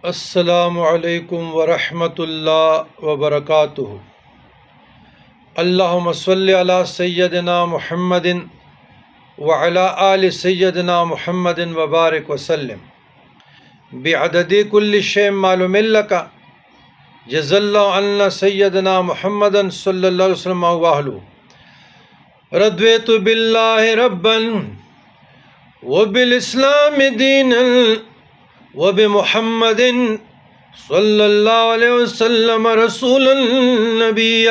السلام علیکم ورحمۃ اللہ وبرکاتہ۔ اللہم صلی علی سیدنا محمد وعلی آل سیدنا محمد وبارک وسلم بعدد کل شیء معلوم لک جزا اللہ عنا سیدنا محمد صلی اللہ علیہ وسلم واہلہ۔ رضیت باللہ ربا وبالاسلام دینا وبمحمد صلی اللہ علیہ وسلم رسول النبی۔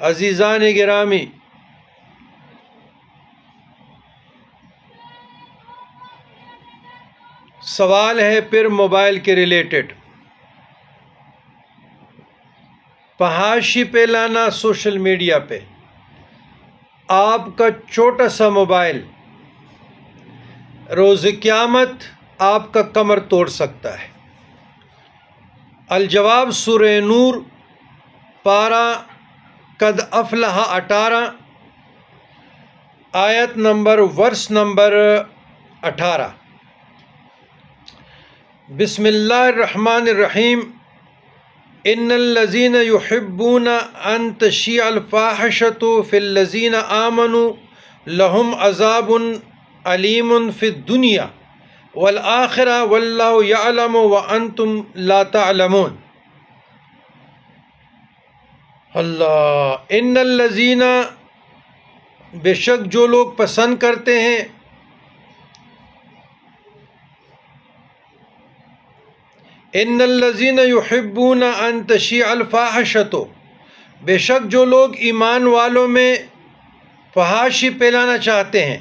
عزیزان گرامی، سوال ہے پھر موبائل کے ریلیٹڈ۔ فحاشی پہ لانا سوشل میڈیا پہ، آپ کا چھوٹا سا موبائل روز قیامت آپ کا کمر توڑ سکتا ہے۔ الجواب سورہ نور پارہ قد افلح 18 آیت نمبر ورس نمبر 18۔ بسم اللہ الرحمن الرحیم۔ ان الذین یحبون ان تشیع الفاحشۃ فی الذین آمنوا لہم عذاب علیم فی الدنیا والآخرہ واللہ یعلم وانتم لا تعلمون۔ اللہ، ان الذین، بے شک جو لوگ پسند کرتے ہیں، ان الذین یحبون ان تشیع الفاحشۃ، بے شک جو لوگ ایمان والوں میں فحاشی پھیلانا چاہتے ہیں،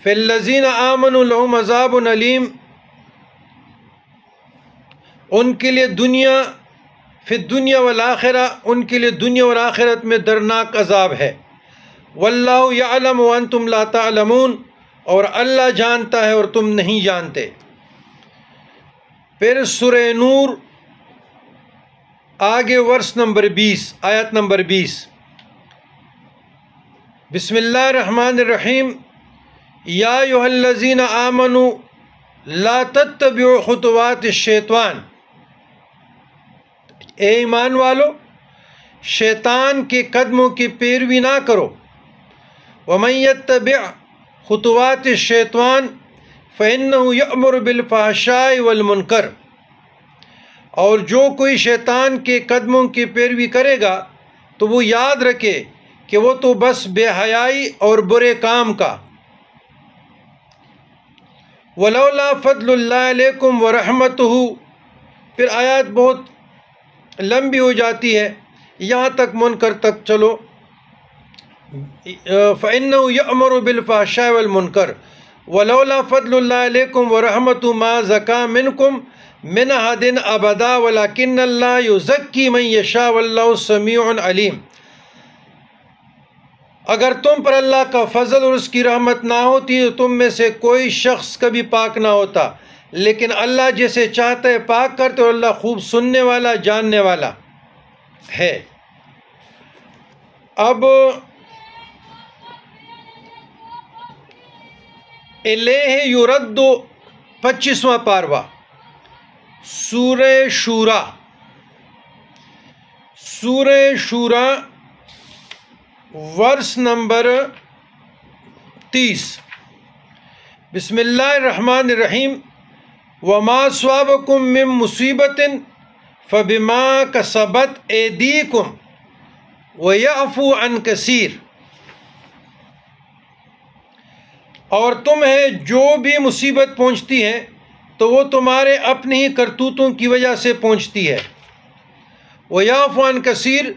فی الذین آمنوا لہم عذاب علیم، ان کے لیے دنیا، فی الدنیا والآخرہ، ان کے لیے دنیا اور آخرت میں دردناک عذاب ہے۔ واللہ یعلم وانتم لا تعلمون، اور اللہ جانتا ہے اور تم نہیں جانتے۔ پھر سورہ نور آگے ورس نمبر 20، آیت نمبر 20۔ بسم اللہ الرحمن الرحیم۔ یا ایھا الذین آمنوا لا تتبعوا خطوات الشیطان، اے ایمان والو، شیطان کے قدموں کی پیروی نہ کرو۔ ومن یتبع خطوات الشیطان فإنہ یأمر بالفحشاء والمنکر، اور جو کوئی شیطان کے قدموں کی پیروی کرے گا تو وہ یاد رکھے کہ وہ تو بس بے حیائی اور برے کام کا۔ ولولا فضل اللہ علیکم ورحمتہ، پھر آیات بہت لمبی ہو جاتی ہے، یہاں تک منکر تک چلو۔ فإنہ یأمر بالفحشاء والمنکر ولولا فضل اللہ علیکم ورحمتہ ما زکا منکم من احد ابدا ولکن اللہ یزکی من یشاء واللہ سمیع علیم۔ اگر تم پر اللہ کا فضل اور اس کی رحمت نہ ہوتی تو تم میں سے کوئی شخص کبھی پاک نہ ہوتا، لیکن اللہ جسے چاہتا ہے پاک کرتے، اور اللہ خوب سننے والا، جاننے والا ہے۔ اب الیہ یرد 25واں پاروا، سورہ شورا، سورہ شورا ورس نمبر 30۔ بسم اللہ الرحمن الرحیم۔ وما اصابکم من مصیبت فبما کسبت ایدیکم ویعفو عن کثیر، اور تمہیں جو بھی مصیبت پہنچتی ہے تو وہ تمہارے اپنے ہی کرتوتوں کی وجہ سے پہنچتی ہے۔ ویعفو عن کثیر،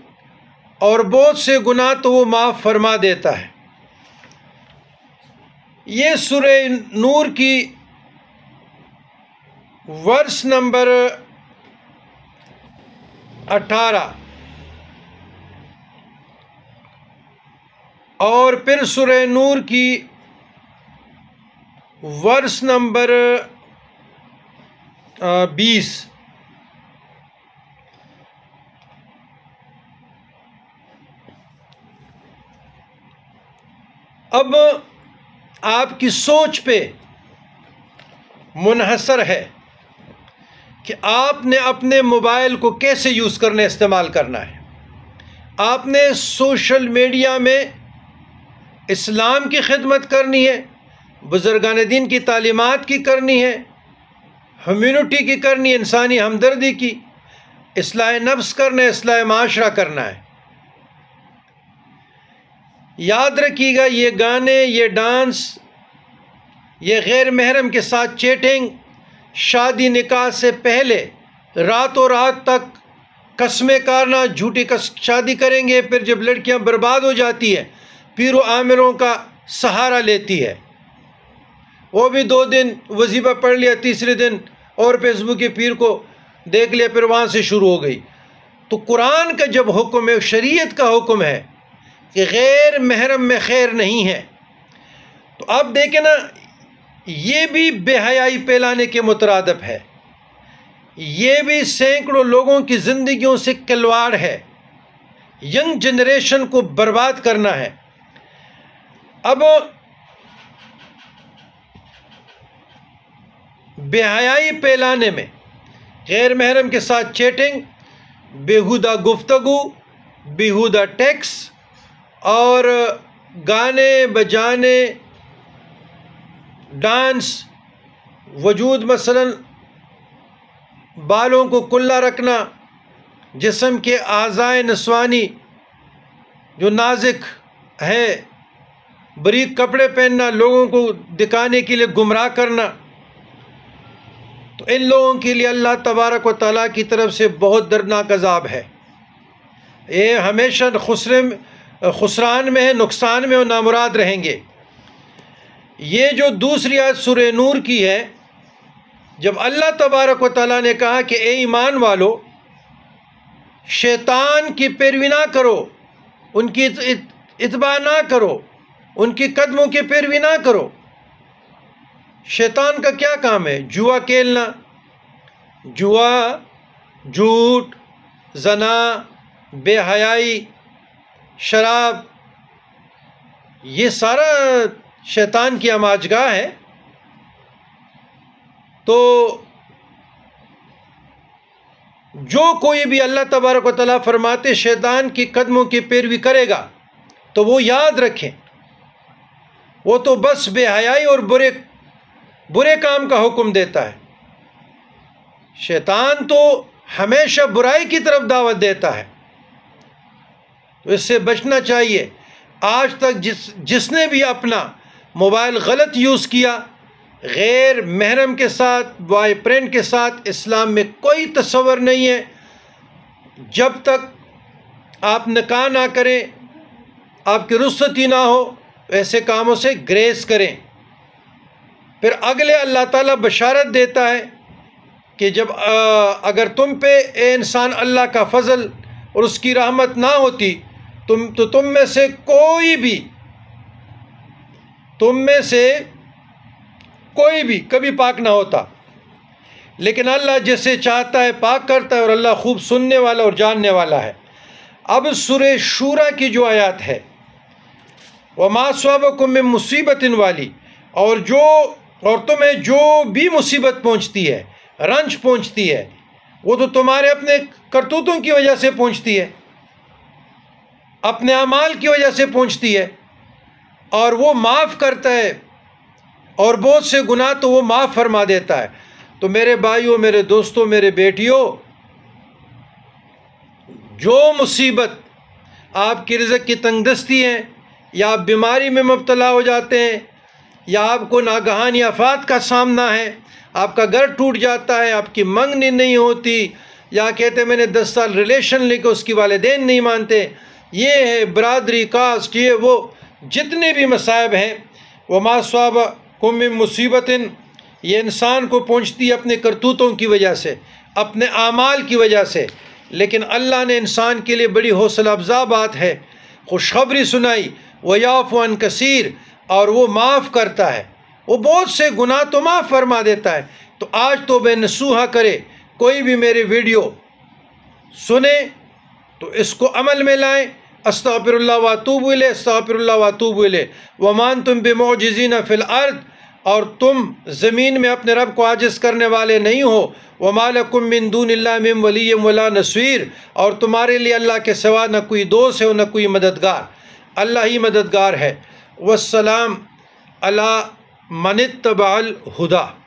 اور بہت سے گناہ تو وہ معاف فرما دیتا ہے۔ یہ سورہ نور کی ورس نمبر 18، اور پھر سورہ نور کی ورس نمبر 20۔ اب آپ کی سوچ پہ منحصر ہے کہ آپ نے اپنے موبائل کو کیسے یوز کرنا استعمال کرنا ہے۔ آپ نے سوشل میڈیا میں اسلام کی خدمت کرنی ہے، بزرگان دین کی تعلیمات کی کرنی ہے، ہیومینٹی کی کرنی ہے، انسانی ہمدردی کی، اصلاح نفس کرنا ہے، اصلاح معاشرہ کرنا ہے۔ یاد رکھیے گا، یہ گانے، یہ ڈانس، یہ غیر محرم کے ساتھ چیٹنگ، شادی نکاح سے پہلے راتوں رات تک قسمیں کارنا، جھوٹی شادی کریں گے، پھر جب لڑکیاں برباد ہو جاتی ہے پیر و عامروں کا سہارا لیتی ہے، وہ بھی 2 دن وظیفہ پڑھ لیا، تیسرے دن اور فیس بک کے پیر کو دیکھ لیا، پھر وہاں سے شروع ہو گئی۔ تو قرآن کا جب حکم ہے، شریعت کا حکم ہے کہ غیر محرم میں خیر نہیں ہے، تو اب دیکھیں نا، یہ بھی بے حیائی پھیلانے کے مترادف ہے، یہ بھی سینکڑوں لوگوں کی زندگیوں سے کھلواڑ ہے، ینگ جنریشن کو برباد کرنا ہے۔ اب بے حیائی پھیلانے میں غیر محرم کے ساتھ چیٹنگ، بیہودہ گفتگو، بیہودہ ٹیکس اور گانے بجانے، ڈانس، وجود مثلا بالوں کو کلا رکھنا، جسم کے اعضائے نسوانی جو نازک ہے، باریک کپڑے پہننا، لوگوں کو دکھانے کے لیے گمراہ کرنا، تو ان لوگوں کے لیے اللہ تبارک و تعالیٰ کی طرف سے بہت دردناک عذاب ہے۔ یہ ہمیشہ خسران میں ہے، نقصان میں اور نامراد رہیں گے۔ یہ جو دوسری آیت سورہ نور کی ہے، جب اللہ تبارک و تعالیٰ نے کہا کہ اے ایمان والو، شیطان کی پیروی نہ کرو، ان کی اتباع نہ کرو، ان کی قدموں کی پیروی نہ کرو۔ شیطان کا کیا کام ہے؟ جوا کھیلنا، جوا، جھوٹ، زنا، بے حیائی، شراب، یہ سارا شیطان کی آماجگاہ ہے۔ تو جو کوئی بھی اللہ تبارک و تعالیٰ فرماتے شیطان کی قدموں کی پیروی کرے گا، تو وہ یاد رکھیں، وہ تو بس بے حیائی اور برے کام کا حکم دیتا ہے۔ شیطان تو ہمیشہ برائی کی طرف دعوت دیتا ہے، تو اس سے بچنا چاہیے۔ آج تک جس نے بھی اپنا موبائل غلط یوز کیا، غیر محرم کے ساتھ، بوائے فرینڈ کے ساتھ، اسلام میں کوئی تصور نہیں ہے۔ جب تک آپ نکاح نہ کریں، آپ کی رخصتی نہ ہو، ایسے کاموں سے گریز کریں۔ پھر اگلے اللہ تعالیٰ بشارت دیتا ہے کہ جب اگر تم پہ اے انسان اللہ کا فضل اور اس کی رحمت نہ ہوتی تو تم میں سے کوئی بھی کبھی پاک نہ ہوتا، لیکن اللہ جسے چاہتا ہے پاک کرتا ہے، اور اللہ خوب سننے والا اور جاننے والا ہے۔ اب سورہ شورا کی جو آیات ہے، وَمَا أَصَابَكُم مِّن مُّصِیبَةٍ والی، اور تمہیں جو بھی مصیبت پہنچتی ہے، رنج پہنچتی ہے، وہ تو تمہارے اپنے کرتوتوں کی وجہ سے پہنچتی ہے، اپنے اعمال کی وجہ سے پہنچتی ہے، اور وہ معاف کرتا ہے، اور بہت سے گناہ تو وہ معاف فرما دیتا ہے۔ تو میرے بھائیوں، میرے دوستوں، میرے بیٹیوں، جو مصیبت آپ کی رزق کی تنگ دستی ہے، یا آپ بیماری میں مبتلا ہو جاتے ہیں، یا آپ کو ناگہانی آفات کا سامنا ہے، آپ کا گھر ٹوٹ جاتا ہے، آپ کی منگنی نہیں ہوتی، یا کہتے میں نے 10 سال ریلیشن لے کے اس کی والدین نہیں مانتے، یہ ہے برادری، کاسٹ، یہ وہ جتنے بھی مصائب ہیں، وَمَا أَصَابَكُم مِّن مُّصِیبَةٍ، یہ انسان کو پہنچتی ہے اپنے کرتوتوں کی وجہ سے، اپنے اعمال کی وجہ سے۔ لیکن اللہ نے انسان کے لیے بڑی حوصلہ افزا بات ہے، خوشخبری سنائی، وَيَعْفُو عَن كَثِيرٍ، اور وہ معاف کرتا ہے، وہ بہت سے گناہ تو معاف فرما دیتا ہے۔ تو آج توبہ نصوحہ کرے، کوئی بھی میرے ویڈیو سنے تو اس کو عمل میں لائیں۔ استغفر اللہ واتوب الیہ، استغفر اللہ واتوب الیہ، وما انتم بمعجزین فی الارض، اور تم زمین میں اپنے رب کو عاجز کرنے والے نہیں ہو۔ وَمَا لَكُم مِّن دُونِ اللَّهِ مِن وَلِيٍّ وَلَا نَصِيرٍ، اور تمہارے لیے اللہ کے سوا نہ کوئی دوست ہے اور نہ کوئی مددگار، اللہ ہی مددگار ہے۔ وَالسَّلَامُ عَلَىٰ مَنِ اتَّبَعَ الْهُدَىٰ۔